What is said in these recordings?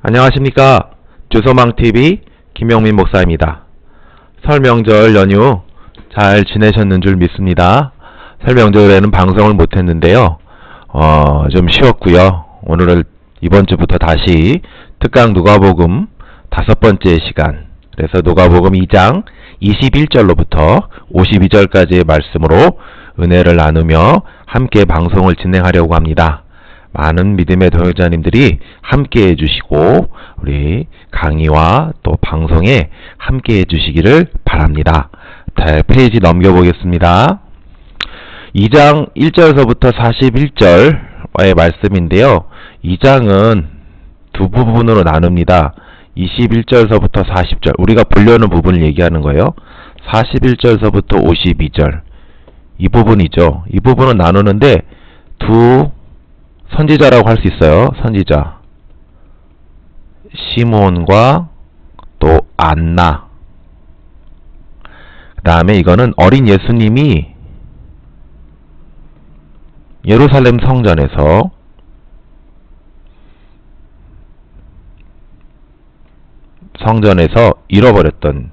안녕하십니까. 주소망TV 김영민 목사입니다. 설 명절 연휴 잘 지내셨는 줄 믿습니다. 설 명절에는 방송을 못했는데요. 좀 쉬었고요. 오늘은 이번 주부터 다시 특강 누가복음 5번째 시간, 그래서 누가복음 2장 21절로부터 52절까지의 말씀으로 은혜를 나누며 함께 방송을 진행하려고 합니다. 많은 믿음의 동역자님들이 함께 해주시고 우리 강의와 또 방송에 함께 해주시기를 바랍니다. 페이지 넘겨보겠습니다. 2장 1절서부터 41절의 말씀인데요. 2장은 두 부분으로 나눕니다. 21절서부터 40절, 우리가 보려는 부분을 얘기하는 거예요. 41절서부터 52절, 이 부분이죠. 이 부분은 나누는데 두 선지자라고 할 수 있어요. 선지자 시몬과 또 안나, 그 다음에 이거는 어린 예수님이 예루살렘 성전에서 잃어버렸던,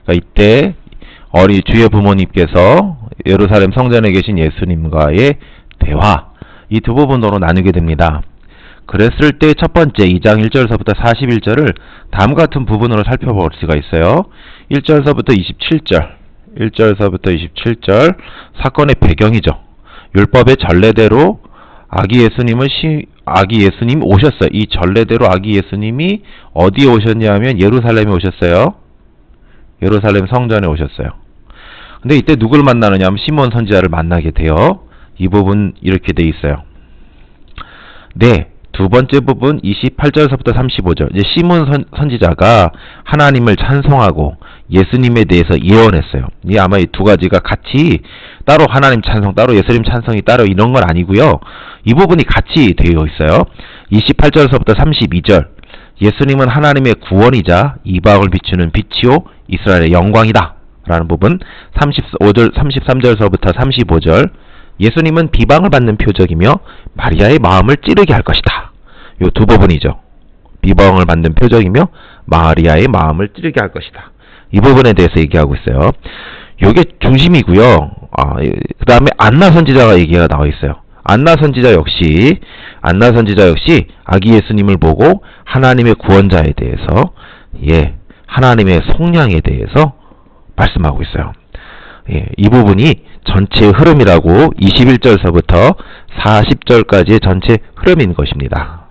그러니까 이때 주의 부모님께서 예루살렘 성전에 계신 예수님과의 대화, 이 두 부분으로 나누게 됩니다. 그랬을 때 첫 번째 2장 1절서부터 41절을 다음 같은 부분으로 살펴볼 수가 있어요. 1절서부터 27절 사건의 배경이죠. 율법의 전례대로 아기 예수님 오셨어요. 이 전례대로 아기 예수님이 어디에 오셨냐면 예루살렘에 오셨어요. 예루살렘 성전에 오셨어요. 근데 이때 누굴 만나느냐 하면 시몬 선지자를 만나게 돼요. 이 부분 이렇게 돼 있어요. 네, 두 번째 부분 28절서부터 35절. 이제 시몬 선지자가 하나님을 찬송하고 예수님에 대해서 예언했어요. 이 아마 이 두 가지가 같이, 따로 하나님 찬송, 따로 예수님 찬송이 따로 이런 건 아니고요. 이 부분이 같이 되어 있어요. 28절서부터 32절. 예수님은 하나님의 구원이자 이방을 비추는 빛이요 이스라엘의 영광이다 라는 부분. 33절서부터 35절. 예수님은 비방을 받는 표적이며 마리아의 마음을 찌르게 할 것이다. 요 두 부분이죠. 비방을 받는 표적이며 마리아의 마음을 찌르게 할 것이다. 이 부분에 대해서 얘기하고 있어요. 요게 중심이고요. 그 다음에 안나 선지자가 얘기가 나와 있어요. 안나 선지자 역시 아기 예수님을 보고 하나님의 구원자에 대해서, 하나님의 속량에 대해서 말씀하고 있어요. 이 부분이 전체 흐름이라고 21절서부터 40절까지의 전체 흐름인 것입니다.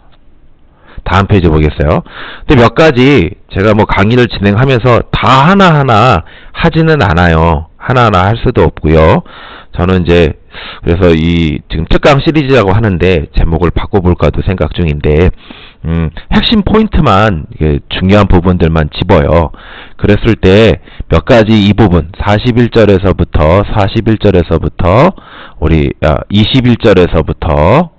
다음 페이지 보겠어요. 근데 몇 가지 제가 강의를 진행하면서 다 하나하나 하지는 않아요. 하나하나 할 수도 없고요. 저는 이제 그래서 지금 특강 시리즈라고 하는데 제목을 바꿔볼까도 생각 중인데, 핵심 포인트만, 중요한 부분들만 집어요. 그랬을 때 몇 가지 이 부분 41절에서부터 우리 21절에서부터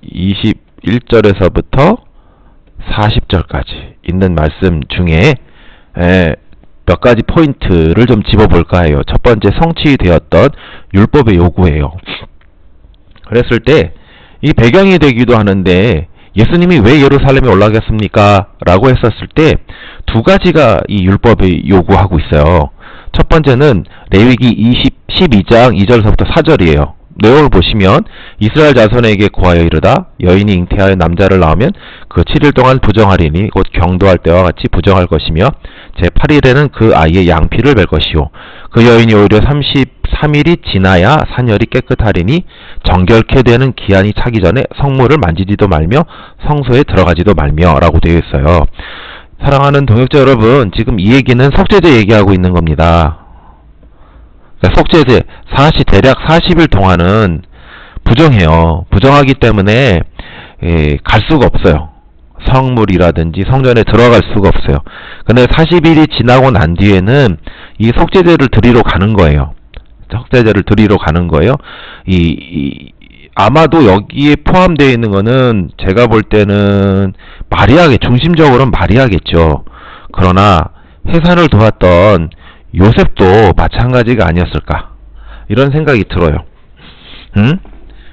21절에서부터 40절까지 있는 말씀 중에 몇 가지 포인트를 좀 집어볼까 해요. 첫 번째, 성취되었던 율법의 요구예요. 그랬을 때 이 배경이 되기도 하는데, 예수님이 왜 예루살렘에 올라갔습니까? 라고 했었을 때 두 가지가 이 율법이 요구하고 있어요. 첫 번째는 레위기 12장 2절서부터 4절이에요. 내용을 보시면 이스라엘 자손에게 고하여 이르다, 여인이 잉태하여 남자를 낳으면 그 7일 동안 부정하리니 곧 경도할 때와 같이 부정할 것이며 제8일에는 그 아이의 양피를 뵐 것이요 그 여인이 오히려 33일이 지나야 사녀리 깨끗하리니 정결케 되는 기한이 차기 전에 성물을 만지지도 말며 성소에 들어가지도 말며 라고 되어 있어요. 사랑하는 동역자 여러분, 지금 이 얘기는 속죄제 얘기하고 있는 겁니다. 속죄제 대략 40일 동안은 부정해요. 부정하기 때문에 갈 수가 없어요. 성물이라든지 성전에 들어갈 수가 없어요. 근데 40일이 지나고 난 뒤에는 이 속죄제를 드리러 가는 거예요. 속죄제를 드리러 가는 거예요. 아마도 여기에 포함되어 있는 거는 제가 볼 때는 중심적으로는 마리아겠죠. 그러나 해산을 도왔던 요셉도 마찬가지가 아니었을까? 이런 생각이 들어요.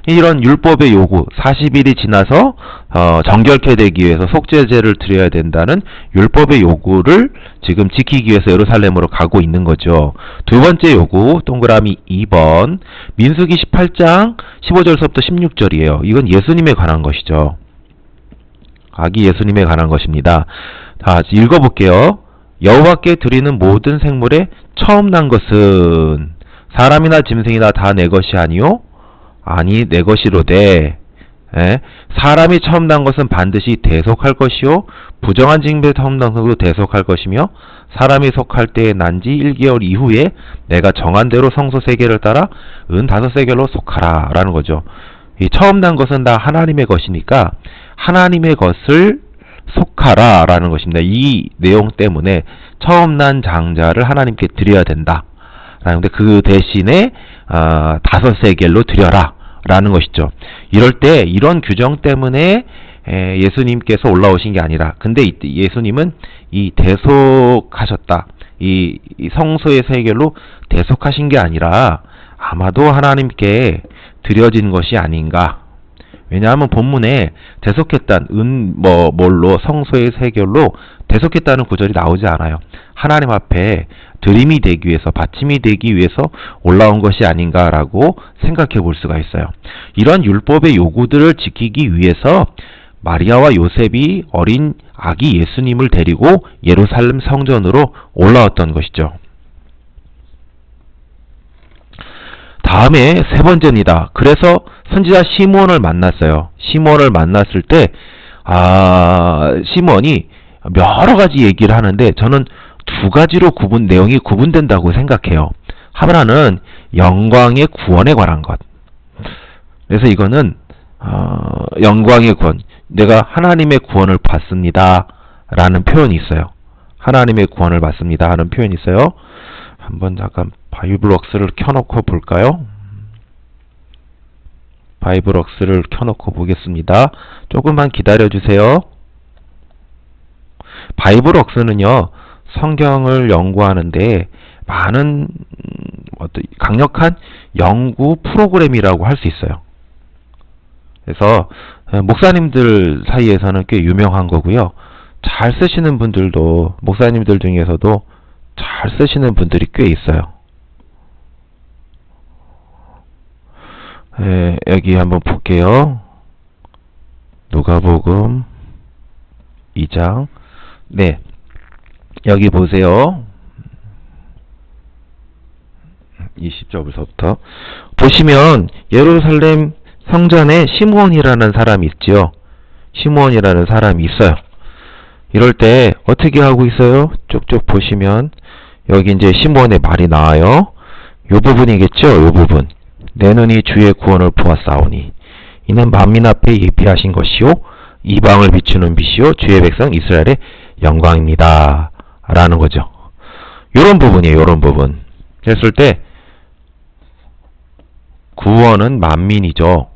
이런 율법의 요구, 40일이 지나서 정결케 되기 위해서 속죄제를 드려야 된다는 율법의 요구를 지금 지키기 위해서 예루살렘으로 가고 있는 거죠. 두 번째 요구, 동그라미 2번, 민수기 18장 15절서부터 16절이에요. 이건 예수님에 관한 것이죠. 아기 예수님에 관한 것입니다. 자, 읽어볼게요. 여호와께 드리는 모든 생물에 처음 난 것은 사람이나 짐승이나 다 내 것이 아니요? 아니 내 것이로되 사람이 처음 난 것은 반드시 대속할 것이요 부정한 징벌에 처음 난 것도 대속할 것이며 사람이 속할 때에 난 지 1개월 이후에 내가 정한 대로 성소 세겔을 따라 은 5세겔로 속하라 라는 거죠. 이 처음 난 것은 다 하나님의 것이니까 하나님의 것을 속하라 라는 것입니다. 이 내용 때문에 처음 난 장자를 하나님께 드려야 된다 라는데 그 대신에 5세겔로 드려라 라는 것이죠. 이럴 때 이런 규정 때문에 예수님께서 올라오신 게 아니라, 근데 예수님은 이 대속하셨다, 이 성소의 세겔로 대속하신 게 아니라 아마도 하나님께 드려진 것이 아닌가. 왜냐하면 본문에 대속했다는 뭘로 성소의 세겔로 대속했다는 구절이 나오지 않아요. 하나님 앞에 드림이 되기 위해서, 받침이 되기 위해서 올라온 것이 아닌가라고 생각해 볼 수가 있어요. 이런 율법의 요구들을 지키기 위해서 마리아와 요셉이 어린 아기 예수님을 데리고 예루살렘 성전으로 올라왔던 것이죠. 다음에 세 번째입니다. 그래서 선지자 시므온을 만났어요. 시므온을 만났을 때 시므온이 여러 가지 얘기를 하는데 저는 두 가지로 내용이 구분된다고 생각해요. 하나는 영광의 구원에 관한 것. 그래서 이거는 영광의 구원, 내가 하나님의 구원을 받습니다 라는 표현이 있어요. 하나님의 구원을 받습니다 하는 표현이 있어요. 한번 잠깐 바이블웍스를 켜놓고 볼까요? 바이블웍스를 켜놓고 보겠습니다. 조금만 기다려주세요. 바이블웍스는요, 성경을 연구하는데 많은 강력한 연구 프로그램이라고 할 수 있어요. 그래서 목사님들 사이에서는 꽤 유명한 거고요. 잘 쓰시는 분들도, 목사님들 중에서도 잘 쓰시는 분들이 꽤 있어요. 여기 한번 볼게요. 누가복음 2장. 네, 여기 보세요. 20절부터 보시면 예루살렘 성전에 시므온이라는 사람이 있지요. 시므온이라는 사람이 있어요. 이럴 때 어떻게 하고 있어요? 쭉쭉 보시면 여기 이제 시므온의 말이 나와요. 요 부분이겠죠? 요 부분. 내 눈이 주의 구원을 보았사오니 이는 만민 앞에 예비하신 것이요 이방을 비추는 빛이요 주의 백성 이스라엘의 영광입니다 라는 거죠. 요런 부분이에요. 요런 부분 했을 때 구원은 만민이죠.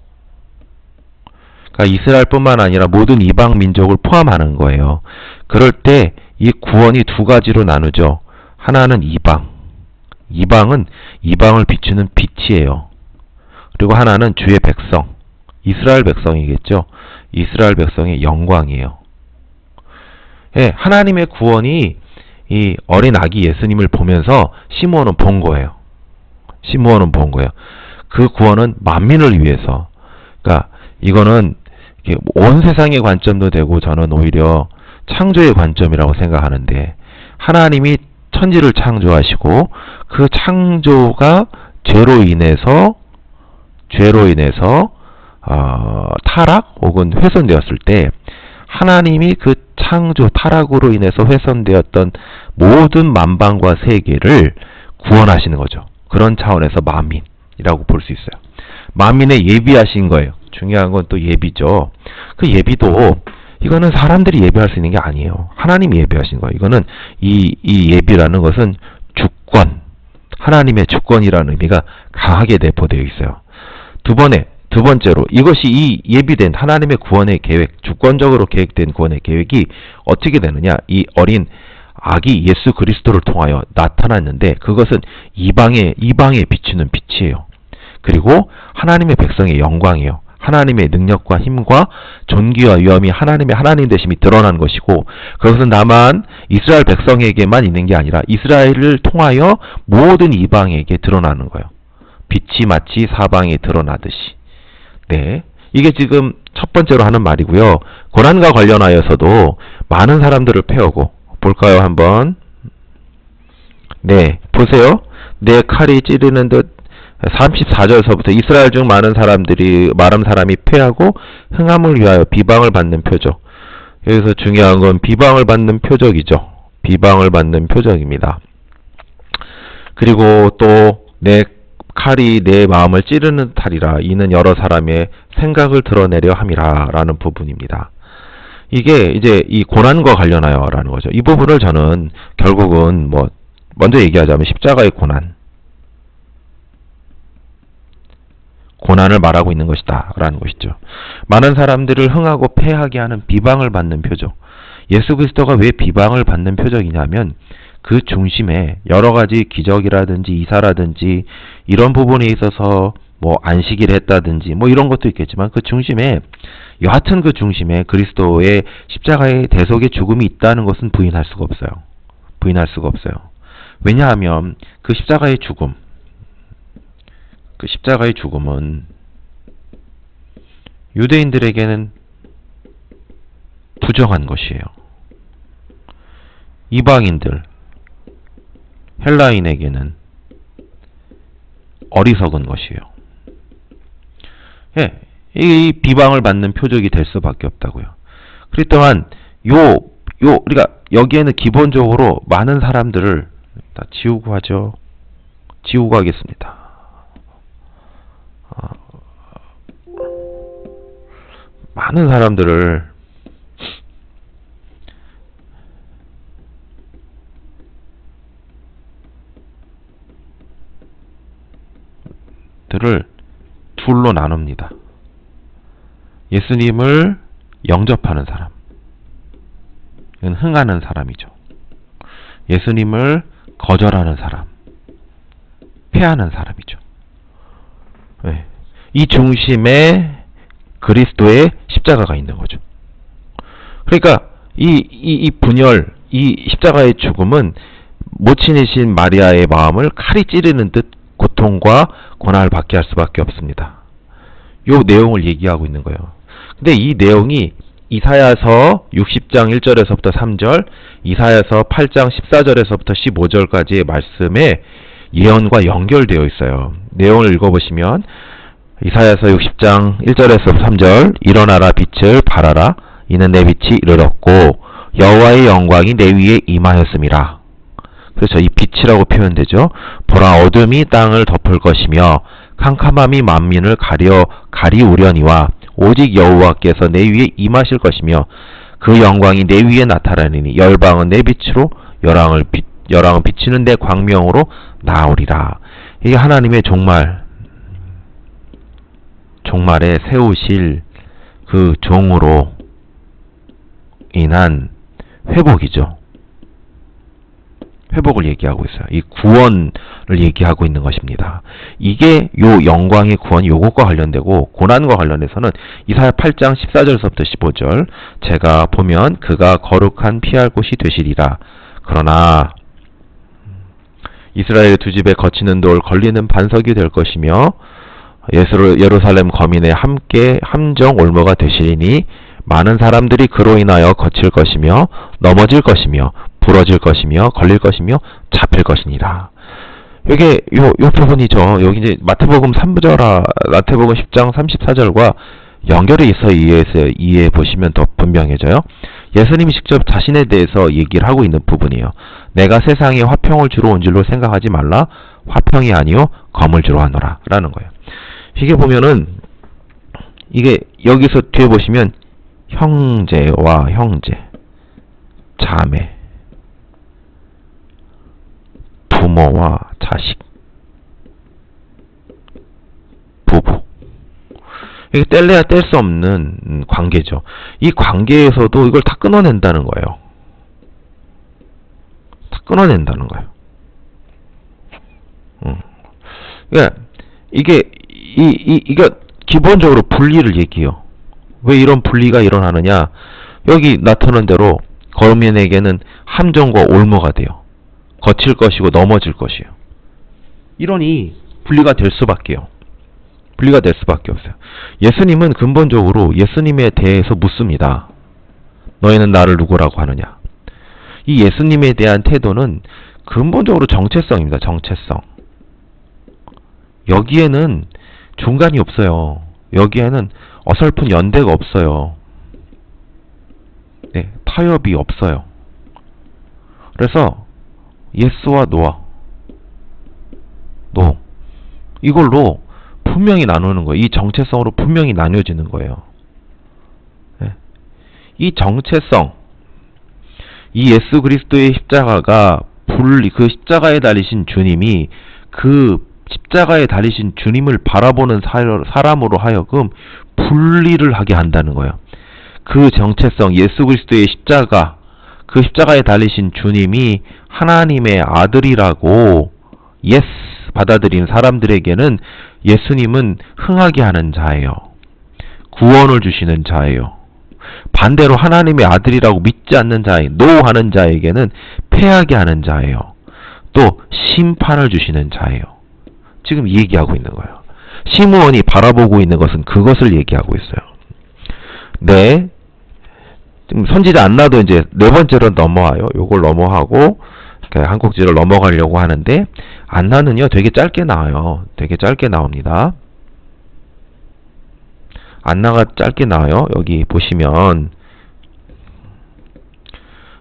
그러니까 이스라엘뿐만 아니라 모든 이방 민족을 포함하는 거예요. 그럴 때 이 구원이 두 가지로 나누죠. 하나는 이방은 이방을 비추는 빛이에요. 그리고 하나는 주의 백성, 이스라엘 백성이겠죠. 이스라엘 백성의 영광이에요. 예, 하나님의 구원이 이 어린 아기 예수님을 보면서 시므온은 본 거예요. 시므온은 본 거예요. 그 구원은 만민을 위해서. 그러니까 이거는 온 세상의 관점도 되고 저는 오히려 창조의 관점이라고 생각하는데, 하나님이 천지를 창조하시고 그 창조가 죄로 인해서 타락 혹은 훼손되었을 때 하나님이 그 창조 타락으로 인해서 훼손되었던 모든 만방과 세계를 구원하시는 거죠. 그런 차원에서 만민이라고 볼 수 있어요. 만민에 예비하신 거예요. 중요한 건 또 예비죠. 그 예비도 이거는 사람들이 예비할 수 있는 게 아니에요. 하나님이 예비하신 거예요. 이거는 이 예비라는 것은 주권, 하나님의 주권이라는 의미가 강하게 내포되어 있어요. 두 번째로 이것이 이 예비된 하나님의 구원의 계획, 주권적으로 계획된 구원의 계획이 어떻게 되느냐, 이 어린 아기 예수 그리스도를 통하여 나타났는데 그것은 이방에 비추는 빛이에요. 그리고 하나님의 백성의 영광이에요. 하나님의 능력과 힘과 존귀와 위엄이 하나님 되심이 드러난 것이고 그것은 다만 이스라엘 백성에게만 있는 게 아니라 이스라엘을 통하여 모든 이방에게 드러나는 거예요. 빛이 마치 사방에 드러나듯이. 네, 이게 지금 첫 번째로 하는 말이고요. 고난과 관련하여서도 많은 사람들을 패하고 볼까요 한번. 네, 보세요. 내 칼이 찌르는 듯 34절서부터 이스라엘 중 많은 사람이 패하고 흥함을 위하여 비방을 받는 표적. 여기서 중요한 건 비방을 받는 표적이죠. 비방을 받는 표적입니다. 그리고 또 내 칼이 내 마음을 찌르는 듯하리라. 이는 여러 사람의 생각을 드러내려 함이라 라는 부분입니다. 이게 이제 이 고난과 관련하여 라는 거죠. 이 부분을 저는 결국은 먼저 얘기하자면 십자가의 고난을 말하고 있는 것이다 라는 것이죠. 많은 사람들을 흥하고 패하게 하는 비방을 받는 표적. 예수 그리스도가 왜 비방을 받는 표적이냐면 그 중심에 여러 가지 기적이라든지 이사라든지 이런 부분에 있어서 안식일을 했다든지 이런 것도 있겠지만 그 중심에 여하튼 그 중심에 그리스도의 십자가의 대속의 죽음이 있다는 것은 부인할 수가 없어요. 부인할 수가 없어요. 왜냐하면 그 십자가의 죽음은 유대인들에게는 부정한 것이에요. 이방인들, 헬라인에게는 어리석은 것이에요. 예, 이 비방을 받는 표적이 될 수밖에 없다고요. 그렇지만 우리가 여기에는 기본적으로 많은 사람들을 다 지우고 하죠. 지우고 하겠습니다. 많은 사람들을 둘로 나눕니다. 예수님을 영접하는 사람, 이건 흥하는 사람이죠. 예수님을 거절하는 사람, 패하는 사람이죠. 네. 이 중심에 그리스도의 십자가가 있는 거죠. 그러니까 이 분열, 이 십자가의 죽음은 모친이신 마리아의 마음을 칼이 찌르는 듯 고통과 고난을 받게 할 수밖에 없습니다. 요 내용을 얘기하고 있는 거예요. 근데 이 내용이 이사야서 60장 1절에서부터 3절, 이사야서 8장 14절에서부터 15절까지의 말씀에 예언과 연결되어 있어요. 내용을 읽어보시면 이사야서 60장 1절에서 3절 일어나라 빛을 발하라 이는 내 빛이 이르렀고 여호와의 영광이 내 위에 임하였음이라. 그렇죠. 이 빛이라고 표현되죠. 보라 어둠이 땅을 덮을 것이며 캄캄함이 만민을 가리우려니와 오직 여호와께서 내 위에 임하실 것이며 그 영광이 내 위에 나타나리니 열방은 내 빛으로 열왕은 비치는 내 광명으로 나오리라. 이게 하나님의 종말에 세우실 그 종으로 인한 회복이죠. 회복을 얘기하고 있어요. 이 구원을 얘기하고 있는 것입니다. 이게 요 영광의 구원, 요것과 관련되고 고난과 관련해서는 이사야 8장 14절서부터 15절 제가 보면 그가 거룩한 피할 곳이 되시리라. 그러나 이스라엘 두 집에 거치는 돌 걸리는 반석이 될 것이며 예루살렘 거민의 함께 함정 올무가 되시리니 많은 사람들이 그로 인하여 거칠 것이며 넘어질 것이며 부러질 것이며 걸릴 것이며 잡힐 것이니라. 이게 요 부분이죠. 여기 이제 마태복음 10장 34절과 연결이 있어 이해해 보시면 더 분명해져요. 예수님이 직접 자신에 대해서 얘기를 하고 있는 부분이에요. 내가 세상에 화평을 주러 온 줄로 생각하지 말라. 화평이 아니요 검을 주러 하노라 라는 거예요. 이게 보면은 이게 여기서 뒤에 보시면 형제와 형제, 자매, 부모와 자식, 부부. 이게 뗄래야 뗄 수 없는 관계죠. 이 관계에서도 이걸 다 끊어낸다는 거예요. 끊어낸다는 거예요. 그러니까 이게 기본적으로 분리를 얘기해요. 왜 이런 분리가 일어나느냐? 여기 나타난 대로 거민에게는 함정과 올무가 돼요. 거칠 것이고 넘어질 것이에요. 이러니 분리가 될 수밖에요. 분리가 될 수밖에 없어요. 예수님은 근본적으로 예수님에 대해서 묻습니다. 너희는 나를 누구라고 하느냐? 이 예수님에 대한 태도는 근본적으로 정체성입니다. 정체성. 여기에는 중간이 없어요. 여기에는 어설픈 연대가 없어요. 네, 타협이 없어요. 그래서 예스와 노아, 노 이걸로 분명히 나누는 거예요. 이 정체성으로 분명히 나뉘어지는 거예요. 네. 이 정체성, 이 예수 그리스도의 십자가가 그 십자가에 달리신 주님이 그 십자가에 달리신 주님을 바라보는 사람으로 하여금 분리를 하게 한다는 거예요. 그 정체성, 예수 그리스도의 십자가, 그 십자가에 달리신 주님이 하나님의 아들이라고 예스 받아들이는 사람들에게는 예수님은 흥하게 하는 자예요. 구원을 주시는 자예요. 반대로 하나님의 아들이라고 믿지 않는 자에, 노하는 자에게는 패하게 하는 자예요. 또 심판을 주시는 자예요. 지금 이 얘기하고 있는 거예요. 시므온이 바라보고 있는 것은 그것을 얘기하고 있어요. 네. 지금 선지자 안나도 이제 네 번째로 넘어와요. 요걸 넘어가고 한 꼭지를 넘어가려고 하는데 안나는요 되게 짧게 나와요. 되게 짧게 나옵니다. 안나가 짧게 나와요. 여기 보시면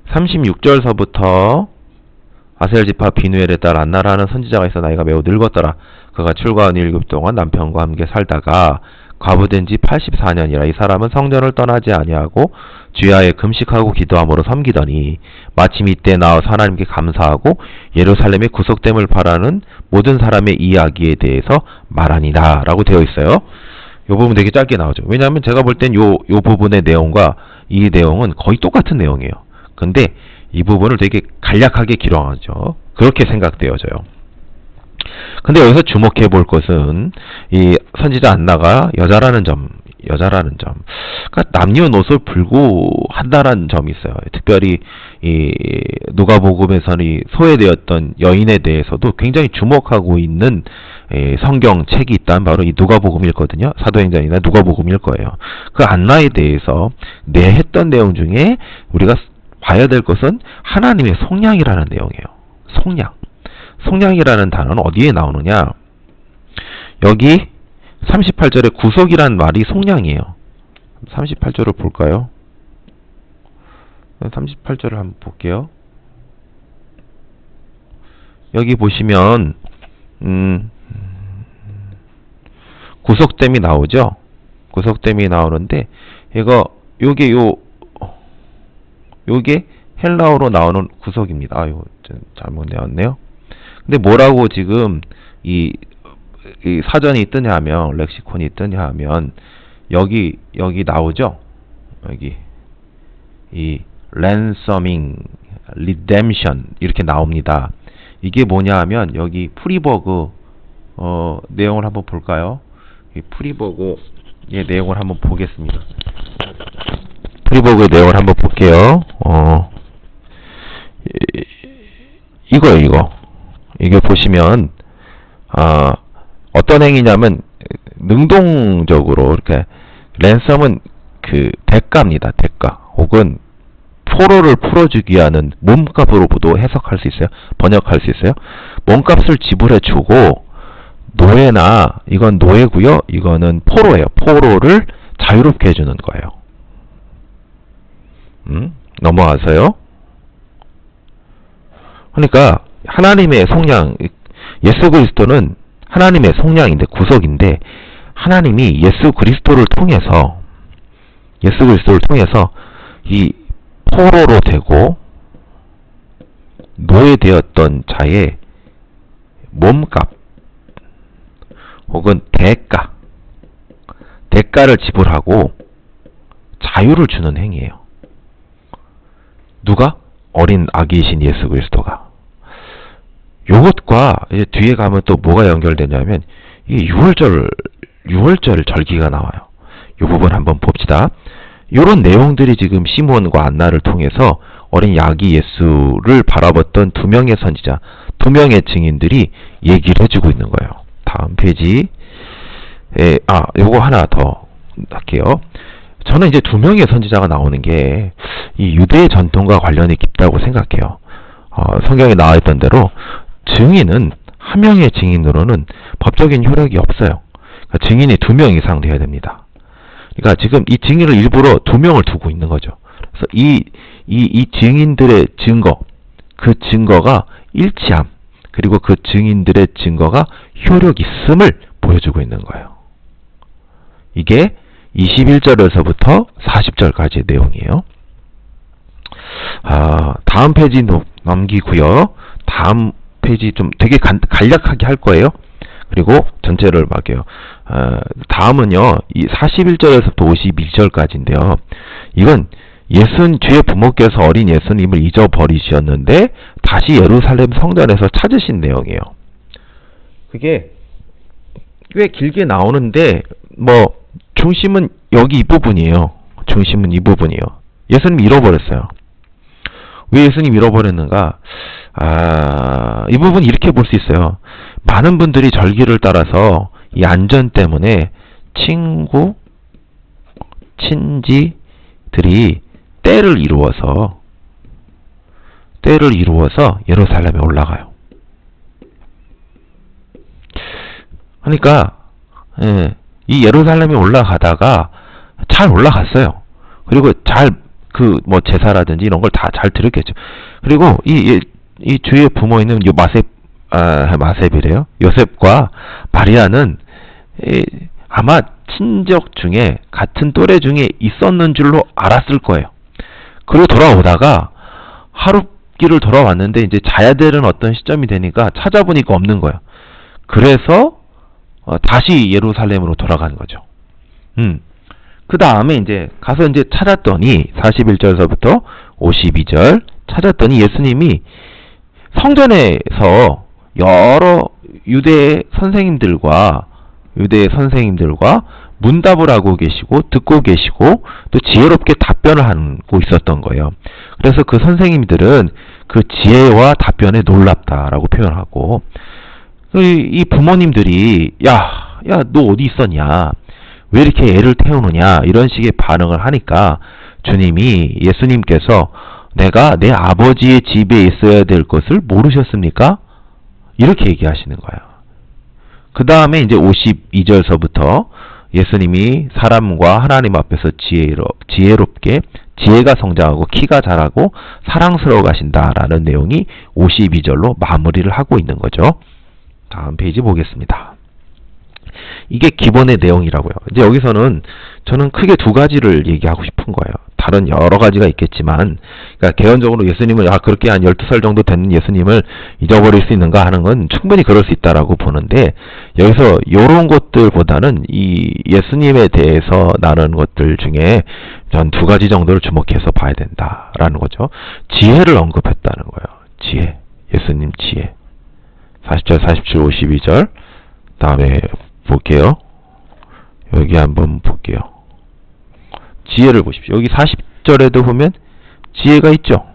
36절서부터 아셀 지파 비누엘의 딸 안나라는 선지자가 있어 나이가 매우 늙었더라. 그가 출가한 7급 동안 남편과 함께 살다가 과부된 지 84년이라 이 사람은 성전을 떠나지 아니하고 주야에 금식하고 기도함으로 섬기더니 마침 이때 나와서 하나님께 감사하고 예루살렘의 구속됨을 바라는 모든 사람의 이야기에 대해서 말하니라 라고 되어 있어요. 이 부분 되게 짧게 나오죠. 왜냐하면 제가 볼 땐 요 부분의 내용과 이 내용은 거의 똑같은 내용이에요. 근데 이 부분을 되게 간략하게 기록하죠. 그렇게 생각되어져요. 근데 여기서 주목해 볼 것은 이 선지자 안나가 여자라는 점. 그러니까 남녀노소 불구한다라는 점이 있어요. 특별히 이 누가복음에서는 소외되었던 여인에 대해서도 굉장히 주목하고 있는 성경 책이 있다면 바로 이 누가복음이거든요. 사도행전이나 누가복음일 거예요. 그 안나에 대해서 했던 내용 중에 우리가 봐야 될 것은 하나님의 속량이라는 내용이에요. 속량이라는 단어는 어디에 나오느냐? 여기 38절에 구속이란 말이 속량이에요. 38절을 볼까요? 38절을 한번 볼게요. 여기 보시면 구속됨이 나오죠? 구속됨이 나오는데 요게 헬라어로 나오는 구속입니다. 아유, 잘못 내었네요. 근데 뭐라고 지금 이 사전이 뜨냐 하면, 렉시콘이 뜨냐 하면, 여기 나오죠? 여기, 이, ransoming, redemption, 이렇게 나옵니다. 이게 뭐냐 하면, 여기 프리버그, 내용을 한번 볼까요? 이 프리버그의 내용을 한번 보겠습니다. 프리버그의 내용을 한번 볼게요. 이거예요. 이게 보시면, 어떤 행위냐면, 능동적으로, 이렇게, 랜섬은 그, 대가입니다. 대가. 혹은, 포로를 풀어주기 위한 몸값으로도 해석할 수 있어요. 번역할 수 있어요. 몸값을 지불해주고, 노예나, 이건 노예고요. 이거는 포로예요. 포로를 자유롭게 해주는 거예요. 넘어가서요. 그러니까, 하나님의 속량, 예수 그리스도는 하나님의 속량인데, 구속인데, 하나님이 예수 그리스도를 통해서 이 포로로 되고 노예되었던 자의 몸값 혹은 대가를 지불하고 자유를 주는 행위예요. 누가? 어린 아기이신 예수 그리스도가. 요것과 이제 뒤에 가면 또 뭐가 연결되냐면 이 6월절 절기가 나와요. 요 부분 한번 봅시다. 요런 내용들이 지금 시므온과 안나를 통해서 어린 아기 예수를 바라봤던 두 명의 선지자, 두 명의 증인들이 얘기를 해주고 있는 거예요. 다음 페이지. 요거 하나 더 할게요. 저는 이제 두 명의 선지자가 나오는 게 이 유대 전통과 관련이 깊다고 생각해요. 성경에 나와 있던 대로 증인은 한 명의 증인으로는 법적인 효력이 없어요. 그러니까 증인이 2명 이상 돼야 됩니다. 그러니까 지금 이 증인을 일부러 2명을 두고 있는 거죠. 그래서 이 증인들의 증거, 그 증거가 일치함, 그리고 그 증인들의 증거가 효력 있음을 보여주고 있는 거예요. 이게 21절에서부터 40절까지의 내용이에요. 다음 페이지 넘기고요. 다음 페이지 좀 되게 간략하게 할 거예요. 그리고 전체를 말게요. 다음은요, 이 41절에서부터 52절까지인데요. 이건 주의 부모께서 어린 예수님을 잊어버리셨는데 다시 예루살렘 성전에서 찾으신 내용이에요. 그게 꽤 길게 나오는데 중심은 여기 이 부분이에요. 중심은 이 부분이에요. 예수님 잃어버렸어요. 왜 예수님 잃어버렸는가? 이 부분 이렇게 볼 수 있어요. 많은 분들이 절기를 따라서 이 안전 때문에 친지들이 때를 이루어서 예루살렘에 올라가요. 그러니까 이 예루살렘에 올라가다가 잘 올라갔어요. 그리고 제사라든지 이런 걸 다 잘 드렸겠죠. 그리고 이 주의 부모인 마셉이래요. 요셉과 마리아는 아마 친족 중에 같은 또래 중에 있었는 줄로 알았을 거예요. 그리고 돌아오다가 하룻길을 돌아왔는데 이제 자야 되는 어떤 시점이 되니까 찾아보니까 없는 거예요. 그래서 다시 예루살렘으로 돌아가는 거죠. 그 다음에 이제 가서 이제 찾았더니 41절서부터 52절 찾았더니 예수님이 성전에서 여러 유대 선생님들과 문답을 하고 계시고 듣고 계시고 또 지혜롭게 답변을 하고 있었던 거예요. 그래서 그 선생님들은 그 지혜와 답변에 놀랍다라고 표현하고, 이 부모님들이 야 너 어디 있었냐, 왜 이렇게 애를 태우느냐, 이런 식의 반응을 하니까 예수님께서 내가 내 아버지의 집에 있어야 될 것을 모르셨습니까? 이렇게 얘기하시는 거예요. 그 다음에 이제 52절서부터 예수님이 사람과 하나님 앞에서 지혜롭게 지혜가 성장하고 키가 자라고 사랑스러워 가신다라는 내용이 52절로 마무리를 하고 있는 거죠. 다음 페이지 보겠습니다. 이게 기본의 내용이라고요. 이제 여기서는 저는 크게 두 가지를 얘기하고 싶은 거예요. 다른 여러 가지가 있겠지만, 그러니까 개연적으로 예수님을 그렇게 한 12살 정도 된 예수님을 잊어버릴 수 있는가 하는 건 충분히 그럴 수 있다라고 보는데, 여기서 이런 것들보다는 이 예수님에 대해서 나누는 것들 중에 전 두 가지 정도를 주목해서 봐야 된다라는 거죠. 지혜를 언급했다는 거예요. 지혜. 예수님 지혜. 40절, 47, 52절. 다음에 볼게요. 여기 한번 볼게요. 지혜를 보십시오. 여기 40절에도 보면 지혜가 있죠.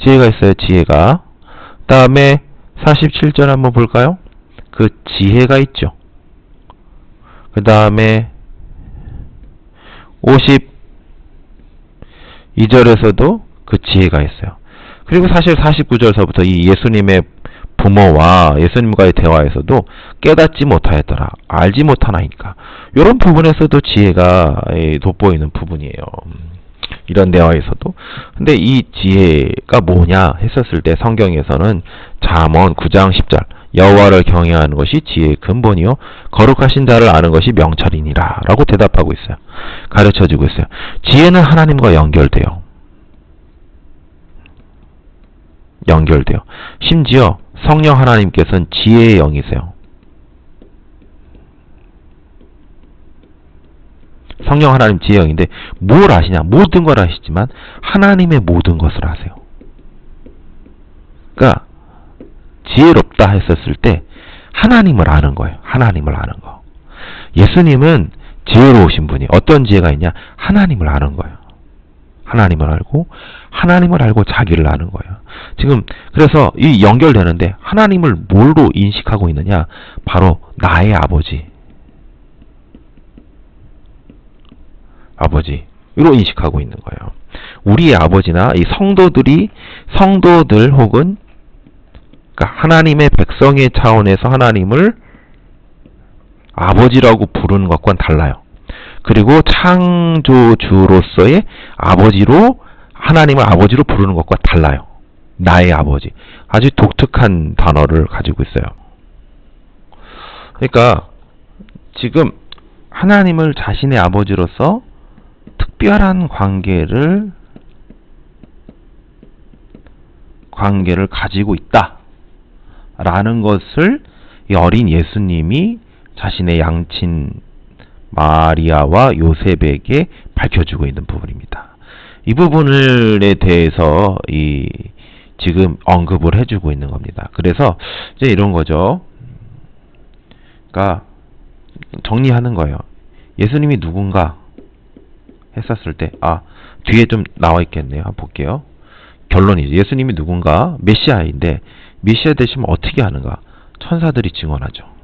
지혜가 있어요. 지혜가. 다음에 47절 한번 볼까요? 그 지혜가 있죠. 그 다음에 52절에서도 그 지혜가 있어요. 그리고 사실 49절서부터 이 예수님의 부모와 예수님과의 대화에서도 깨닫지 못하였더라, 알지 못하나이까, 이런 부분에서도 지혜가 돋보이는 부분이에요. 이런 대화에서도. 근데 이 지혜가 뭐냐 했었을 때 성경에서는 잠언 9장 10절 여호와를 경외하는 것이 지혜의 근본이요 거룩하신 자를 아는 것이 명철이니라 라고 대답하고 있어요. 가르쳐주고 있어요. 지혜는 하나님과 연결돼요. 심지어 성령 하나님께서는 지혜의 영이세요. 성령 하나님 지혜의 영인데 뭘 아시냐? 모든 걸 아시지만 하나님의 모든 것을 아세요. 그러니까 지혜롭다 했었을 때 하나님을 아는 거예요. 하나님을 아는 거. 예수님은 지혜로우신 분이 어떤 지혜가 있냐? 하나님을 아는 거예요. 하나님을 알고 자기를 아는 거예요. 지금 그래서 이 연결되는데 하나님을 뭘로 인식하고 있느냐? 바로 나의 아버지로 인식하고 있는 거예요. 우리의 아버지나 이 성도들 혹은 그러니까 하나님의 백성의 차원에서 하나님을 아버지라고 부르는 것과는 달라요. 그리고 창조주로서의 하나님을 아버지로 부르는 것과 달라요. 나의 아버지. 아주 독특한 단어를 가지고 있어요. 그러니까 지금 하나님을 자신의 아버지로서 특별한 관계를 가지고 있다라는 것을 이 어린 예수님이 자신의 양친 마리아와 요셉에게 밝혀주고 있는 부분입니다. 이 부분에 대해서 지금 언급을 해주고 있는 겁니다. 그래서 이제 이런 거죠. 그러니까 정리하는 거예요. 예수님이 누군가 했었을 때 뒤에 좀 나와 있겠네요. 한번 볼게요. 결론이죠. 예수님이 누군가 메시아인데 메시아 되시면 어떻게 하는가? 천사들이 증언하죠.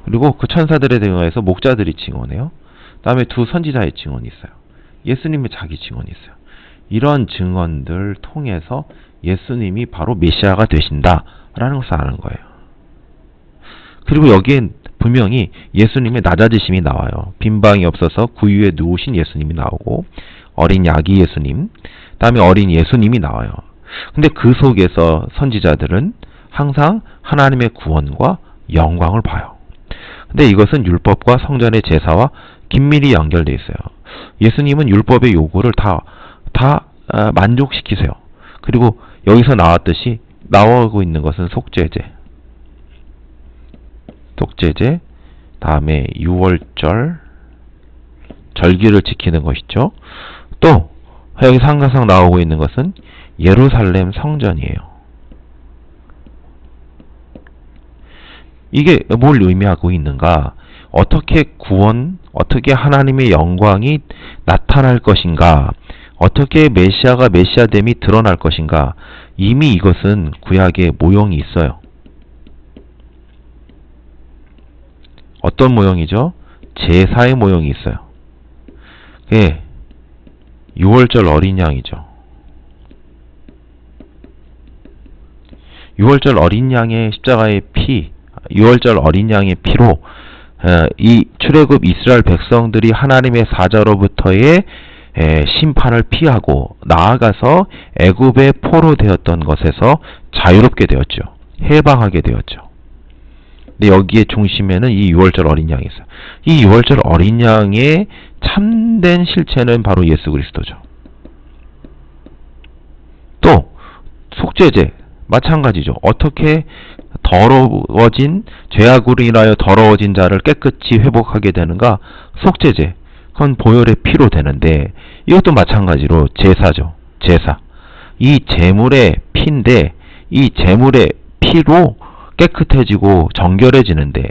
그리고 그 천사들에 대해서 목자들이 증언해요. 다음에 두 선지자의 증언이 있어요. 예수님의 자기 증언이 있어요. 이런 증언들 통해서 예수님이 바로 메시아가 되신다라는 것을 아는 거예요. 그리고 여기엔 분명히 예수님의 낮아지심이 나와요. 빈방이 없어서 구유에 누우신 예수님이 나오고 어린 아기 예수님, 다음에 어린 예수님이 나와요. 근데 그 속에서 선지자들은 항상 하나님의 구원과 영광을 봐요. 근데 이것은 율법과 성전의 제사와 긴밀히 연결되어 있어요. 예수님은 율법의 요구를 다 만족시키세요. 그리고 여기서 나왔듯이 나오고 있는 것은 속죄제, 다음에 유월절, 절기를 지키는 것이죠. 또 여기서 항상 나오고 있는 것은 예루살렘 성전이에요. 이게 뭘 의미하고 있는가? 어떻게 어떻게 하나님의 영광이 나타날 것인가? 어떻게 메시아가 메시아됨이 드러날 것인가? 이미 이것은 구약에 모형이 있어요. 어떤 모형이죠? 제사의 모형이 있어요. 예, 6월절 어린 양이죠. 6월절 어린 양의 십자가의 피, 6월절 어린 양의 피로 이 출애굽 이스라엘 백성들이 하나님의 사자로부터의 심판을 피하고 나아가서 애굽의 포로 되었던 것에서 자유롭게 되었죠. 해방하게 되었죠. 근데 여기에 중심에는 이 6월절 어린 양이 있어요. 이 6월절 어린 양의 참된 실체는 바로 예수 그리스도죠. 또 속죄제 마찬가지죠. 어떻게 죄악으로 인하여 더러워진 자를 깨끗이 회복하게 되는가? 속죄제. 그건 보혈의 피로 되는데 이것도 마찬가지로 제사죠. 제사. 이 제물의 피인데 이 제물의 피로 깨끗해지고 정결해지는데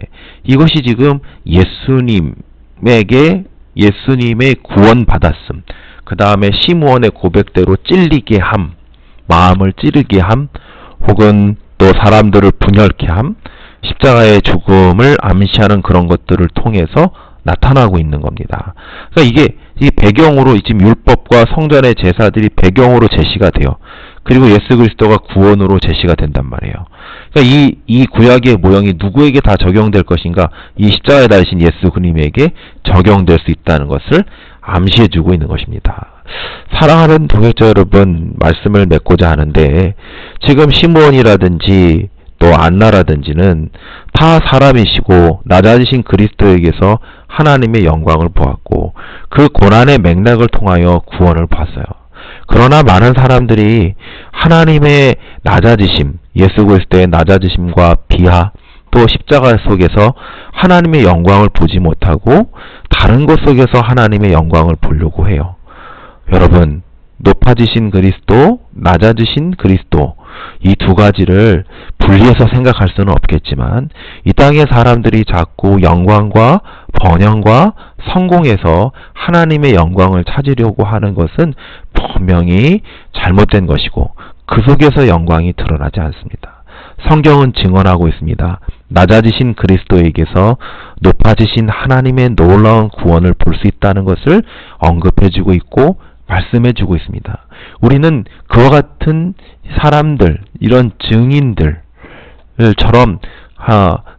이것이 지금 예수님의 구원받았음, 그 다음에 시므온의 고백대로 찔리게 함, 마음을 찌르게 함, 혹은 또 사람들을 분열케 함, 십자가의 죽음을 암시하는 그런 것들을 통해서 나타나고 있는 겁니다. 그러니까 이게 이 배경으로 지금 율법과 성전의 제사들이 배경으로 제시가 돼요. 그리고 예수 그리스도가 구원으로 제시가 된단 말이에요. 그러니까 이 구약의 모형이 누구에게 다 적용될 것인가? 이 십자가에 달리신 예수 그님에게 적용될 수 있다는 것을 암시해주고 있는 것입니다. 사랑하는 동역자 여러분, 말씀을 맺고자 하는데 지금 시므온이라든지 또 안나라든지는 다 사람이시고 낮아지신 그리스도에게서 하나님의 영광을 보았고 그 고난의 맥락을 통하여 구원을 봤어요. 그러나 많은 사람들이 하나님의 낮아지심, 예수 그리스도의 낮아지심과 비하, 또 십자가 속에서 하나님의 영광을 보지 못하고 다른 것 속에서 하나님의 영광을 보려고 해요. 여러분, 높아지신 그리스도, 낮아지신 그리스도, 이 두 가지를 분리해서 생각할 수는 없겠지만 이 땅의 사람들이 자꾸 영광과 번영과 성공에서 하나님의 영광을 찾으려고 하는 것은 분명히 잘못된 것이고 그 속에서 영광이 드러나지 않습니다. 성경은 증언하고 있습니다. 낮아지신 그리스도에게서 높아지신 하나님의 놀라운 구원을 볼 수 있다는 것을 언급해주고 있고 말씀해주고 있습니다. 우리는 그와 같은 사람들, 이런 증인들처럼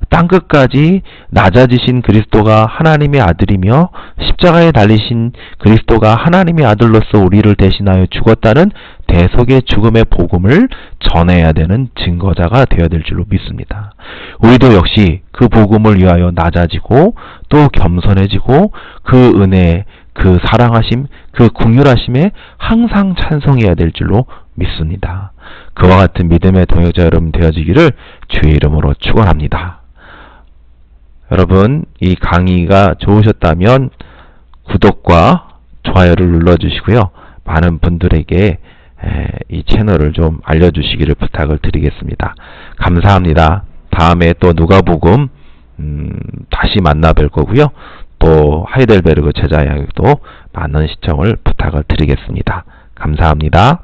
땅끝까지 낮아지신 그리스도가 하나님의 아들이며 십자가에 달리신 그리스도가 하나님의 아들로서 우리를 대신하여 죽었다는 대속의 죽음의 복음을 전해야 되는 증거자가 되어야 될 줄로 믿습니다. 우리도 역시 그 복음을 위하여 낮아지고 또 겸손해지고 그 은혜, 그 사랑하심, 그 긍휼하심에 항상 찬송해야 될 줄로 믿습니다. 그와 같은 믿음의 동역자 여러분 되어지기를 주의 이름으로 축원합니다. 여러분, 이 강의가 좋으셨다면 구독과 좋아요를 눌러주시고요. 많은 분들에게 이 채널을 좀 알려주시기를 부탁을 드리겠습니다. 감사합니다. 다음에 또 누가복음 다시 만나 뵐 거고요. 또 하이델베르그 제자양육도 많은 시청을 부탁을 드리겠습니다. 감사합니다.